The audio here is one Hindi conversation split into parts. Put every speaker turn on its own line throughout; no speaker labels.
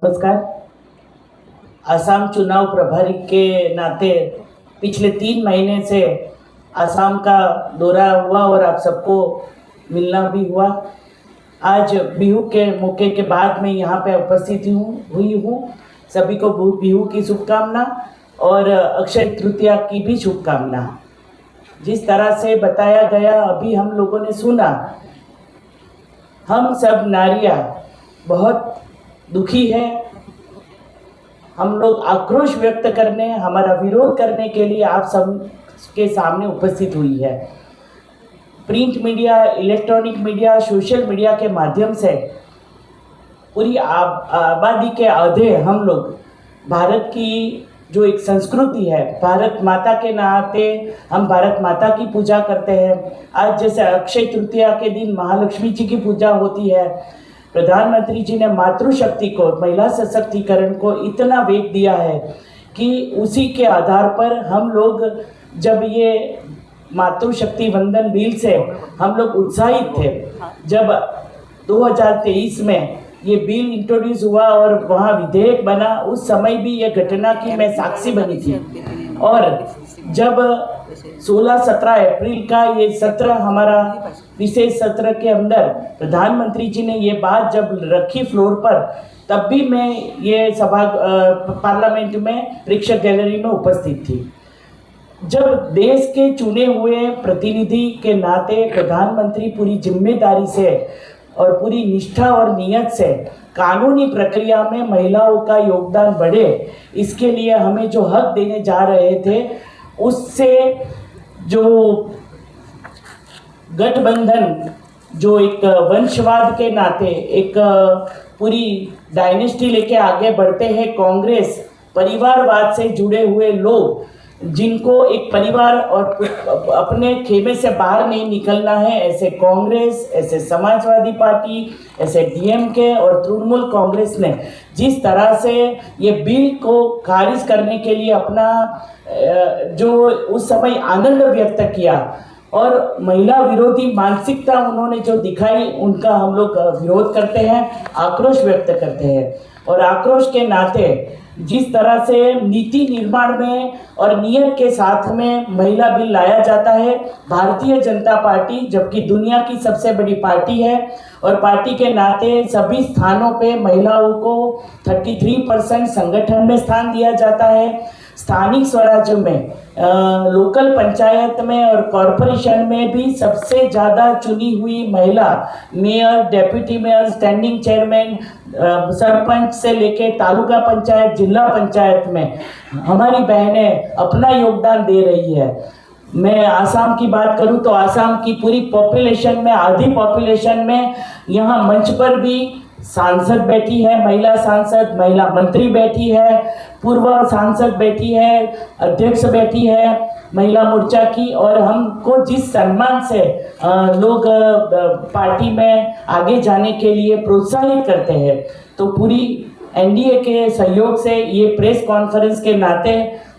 नमस्कार। आसाम चुनाव प्रभारी के नाते पिछले 3 महीने से आसाम का दौरा हुआ और आप सबको मिलना भी हुआ। आज बिहू के मौके के बाद मैं यहाँ पे उपस्थित हुई हूँ। सभी को बिहू की शुभकामना और अक्षय तृतीया की भी शुभकामना। जिस तरह से बताया गया अभी हम लोगों ने सुना, हम सब नारियाँ बहुत दुखी है। हम लोग आक्रोश व्यक्त करने, हमारा विरोध करने के लिए आप सब के सामने उपस्थित हुई है। Print media, electronic media, social media के माध्यम से पूरी आबादी के आधे हम लोग भारत की जो एक संस्कृति है, भारत माता के नाते हम भारत माता की पूजा करते हैं। आज जैसे अक्षय तृतीया के दिन महालक्ष्मी जी की पूजा होती है, प्रधानमंत्री जी ने मातृशक्ति को, महिला सशक्तिकरण को इतना वेग दिया है कि उसी के आधार पर हम लोग जब ये मातृशक्ति वंदन बिल से हम लोग उत्साहित थे। जब 2023 में ये बिल इंट्रोड्यूस हुआ और वहाँ विधेयक बना, उस समय भी ये घटना की मैं साक्षी बनी थी। और जब 16-17 अप्रैल का ये सत्र, हमारा विशेष सत्र के अंदर प्रधानमंत्री जी ने ये बात जब रखी फ्लोर पर, तब भी मैं ये सभा पार्लियामेंट में प्रेक्षक गैलरी में उपस्थित थी। जब देश के चुने हुए प्रतिनिधि के नाते प्रधानमंत्री पूरी जिम्मेदारी से और पूरी निष्ठा और नियत से कानूनी प्रक्रिया में महिलाओं का योगदान बढ़े, इसके लिए हमें जो हक देने जा रहे थे, उससे जो गठबंधन, जो एक वंशवाद के नाते एक पूरी डायनेस्टी लेके आगे बढ़ते हैं, कांग्रेस परिवारवाद से जुड़े हुए लोग, जिनको एक परिवार और अपने खेमे से बाहर नहीं निकलना है, ऐसे कांग्रेस, ऐसे समाजवादी पार्टी, ऐसे डीएमके और तृणमूल कांग्रेस ने जिस तरह से ये बिल को खारिज करने के लिए अपना जो उस समय आनंद व्यक्त किया और महिला विरोधी मानसिकता उन्होंने जो दिखाई, उनका हम लोग विरोध करते हैं, आक्रोश व्यक्त करते हैं। और आक्रोश के नाते जिस तरह से नीति निर्माण में और नियत के साथ में महिला बिल लाया जाता है, भारतीय जनता पार्टी जबकि दुनिया की सबसे बड़ी पार्टी है और पार्टी के नाते सभी स्थानों पे महिलाओं को 33% संगठन में स्थान दिया जाता है। स्थानिक स्वराज्य में, लोकल पंचायत में और कॉरपोरेशन में भी सबसे ज़्यादा चुनी हुई महिला mayor, deputy mayor, standing chairman, sarpanch से लेके तालुका पंचायत, जिला पंचायत में हमारी बहनें अपना योगदान दे रही है। मैं आसाम की बात करूं तो आसाम की पूरी पॉपुलेशन में, आधी पॉपुलेशन में यहाँ मंच पर भी सांसद बैठी है, महिला सांसद, महिला मंत्री बैठी है, पूर्व सांसद बैठी है, अध्यक्ष बैठी है महिला मोर्चा की। और हमको जिस सम्मान से लोग पार्टी में आगे जाने के लिए प्रोत्साहित करते हैं, तो पूरी एनडीए के सहयोग से ये प्रेस कॉन्फ्रेंस के नाते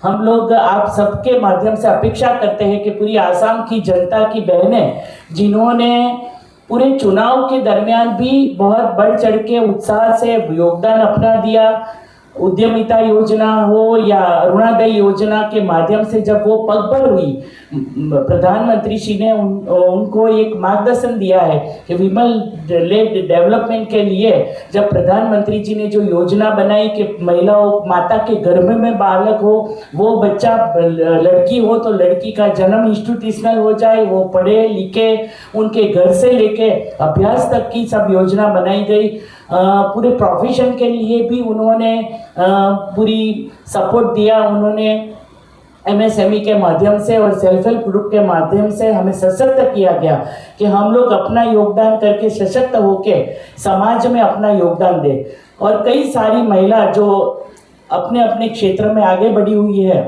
हम लोग आप सबके माध्यम से अपेक्षा करते हैं कि पूरी आसाम की जनता की बहनें, जिन्होंने पूरे चुनाव के दरमियान भी बहुत बढ़ चढ़ के उत्साह से योगदान अपना दिया, उद्यमिता योजना हो या अरुणोदय योजना के माध्यम से जब वो पगभर हुई, प्रधानमंत्री जी ने उनको एक मार्गदर्शन दिया है कि विमल लेड डेवलपमेंट के लिए जब प्रधानमंत्री जी ने जो योजना बनाई कि महिलाओं, माता के गर्भ में बालक हो, वो बच्चा लड़की हो तो लड़की का जन्म इंस्टीट्यूशनल हो जाए, वो पढ़े लिखे, उनके घर से लेके अभ्यास तक की सब योजना बनाई गई। पूरे प्रोफेशन के लिए भी उन्होंने पूरी सपोर्ट दिया। उन्होंने एमएसएमई के माध्यम से और सेल्फ हेल्प ग्रुप के माध्यम से हमें सशक्त किया गया कि हम लोग अपना योगदान करके सशक्त होके समाज में अपना योगदान दें। और कई सारी महिला जो अपने अपने क्षेत्र में आगे बढ़ी हुई है,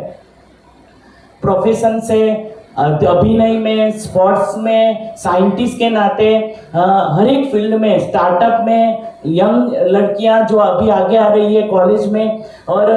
प्रोफेशन से, अभिनय में, स्पोर्ट्स में, साइंटिस्ट के नाते हर एक फील्ड में, स्टार्टअप में यंग लड़कियां जो अभी आगे आ रही है कॉलेज में, और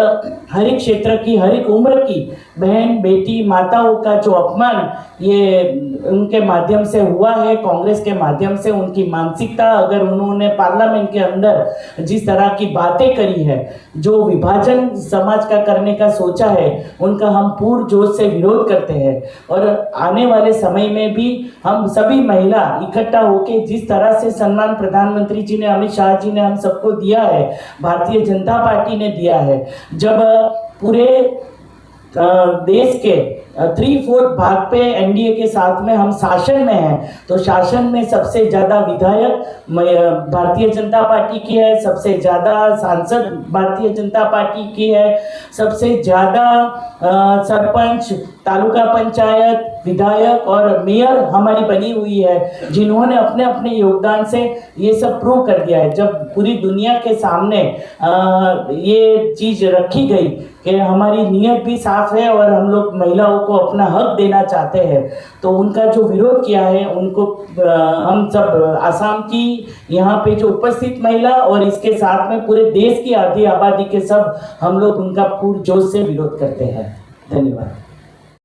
हर एक क्षेत्र की, हर एक उम्र की बहन, बेटी, माताओं का जो अपमान ये उनके माध्यम से हुआ है, कांग्रेस के माध्यम से, उनकी मानसिकता, अगर उन्होंने पार्लियामेंट के अंदर जिस तरह की बातें करी है, जो विभाजन समाज का करने का सोचा है, उनका हम पूर्ण जोश से विरोध करते हैं। और आने वाले समय में भी हम सभी महिला इकट्ठा होकर जिस तरह से सम्मान प्रधानमंत्री जी ने, अमित शाह जी ने हम सबको दिया है, भारतीय जनता पार्टी ने दिया है, जब पूरे देश के 3/4 भाग पे एनडीए के साथ में हम शासन में हैं, तो शासन में सबसे ज़्यादा विधायक भारतीय जनता पार्टी की है, सबसे ज़्यादा सांसद भारतीय जनता पार्टी की है, सबसे ज़्यादा सरपंच, तालुका पंचायत, विधायक और मेयर हमारी बनी हुई है, जिन्होंने अपने अपने योगदान से ये सब प्रूव कर दिया है। जब पूरी दुनिया के सामने ये चीज़ रखी गई कि हमारी नीयत भी साफ है और हम लोग महिलाओं को अपना हक देना चाहते हैं, तो उनका जो विरोध किया है, उनको हम सब आसाम की यहाँ पे जो उपस्थित महिला और इसके साथ में पूरे देश की आधी आबादी के सब हम लोग उनका पूर्ण जोश से विरोध करते हैं। धन्यवाद।